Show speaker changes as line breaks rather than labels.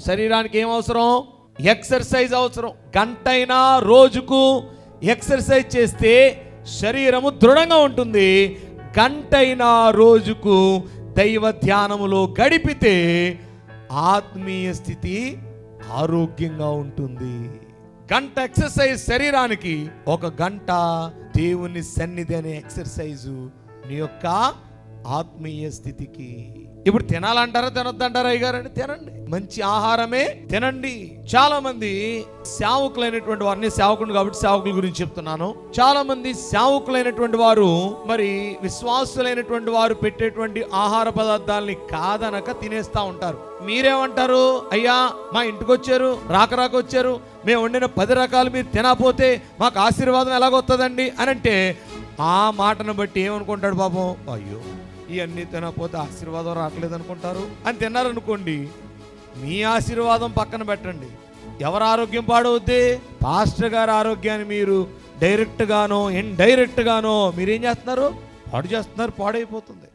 శరీరానికి ఏం అవసరం? ఎక్సర్సైజ్ అవసరం. గంటైనా రోజుకు ఎక్సర్సైజ్ చేస్తే శరీరము దృఢంగా ఉంటుంది. గంటైనా రోజుకు దైవ ధ్యానములో గడిపితే ఆత్మీయ స్థితి ఆరోగ్యంగా ఉంటుంది. గంట ఎక్సర్సైజ్ శరీరానికి, 1 గంట దేవుని సన్నిధి అనే ఎక్సర్సైజు నీ యొక్క ఆత్మీయ స్థితికి. ఇప్పుడు తినాలంటారా తినొద్దంటారా అయ్యగారండి? తినండి, మంచి ఆహారమే తినండి. చాలా మంది సేవకులైనటువంటి వారిని, సేవకుడు కాబట్టి సేవకుల గురించి చెప్తున్నాను, చాలా మంది సేవకులైనటువంటి వారు మరి విశ్వాసులైనటువంటి వారు పెట్టేటువంటి ఆహార పదార్థాలని కాదనక తినేస్తా ఉంటారు. మీరేమంటారు? అయ్యా మా ఇంటికి వచ్చారు, రాక వచ్చారు, మేము వండిన 10 రకాలు మీరు తినకపోతే మాకు ఆశీర్వాదం ఎలాగొస్తుందండి అని అంటే ఆ మాటను బట్టి ఏమనుకుంటాడు పాపం? అయ్యో ఇవన్నీ తినకపోతే ఆశీర్వాదం రావట్లేదు అనుకుంటారు అని తిన్నారనుకోండి. మీ ఆశీర్వాదం పక్కన పెట్టండి, ఎవరు ఆరోగ్యం పాడవుద్ది? పాస్టర్ గారి ఆరోగ్యాన్ని మీరు డైరెక్ట్ గానో ఇండైరెక్ట్ గానో మీరేం చేస్తున్నారు? పాడు చేస్తున్నారు, పాడైపోతుంది.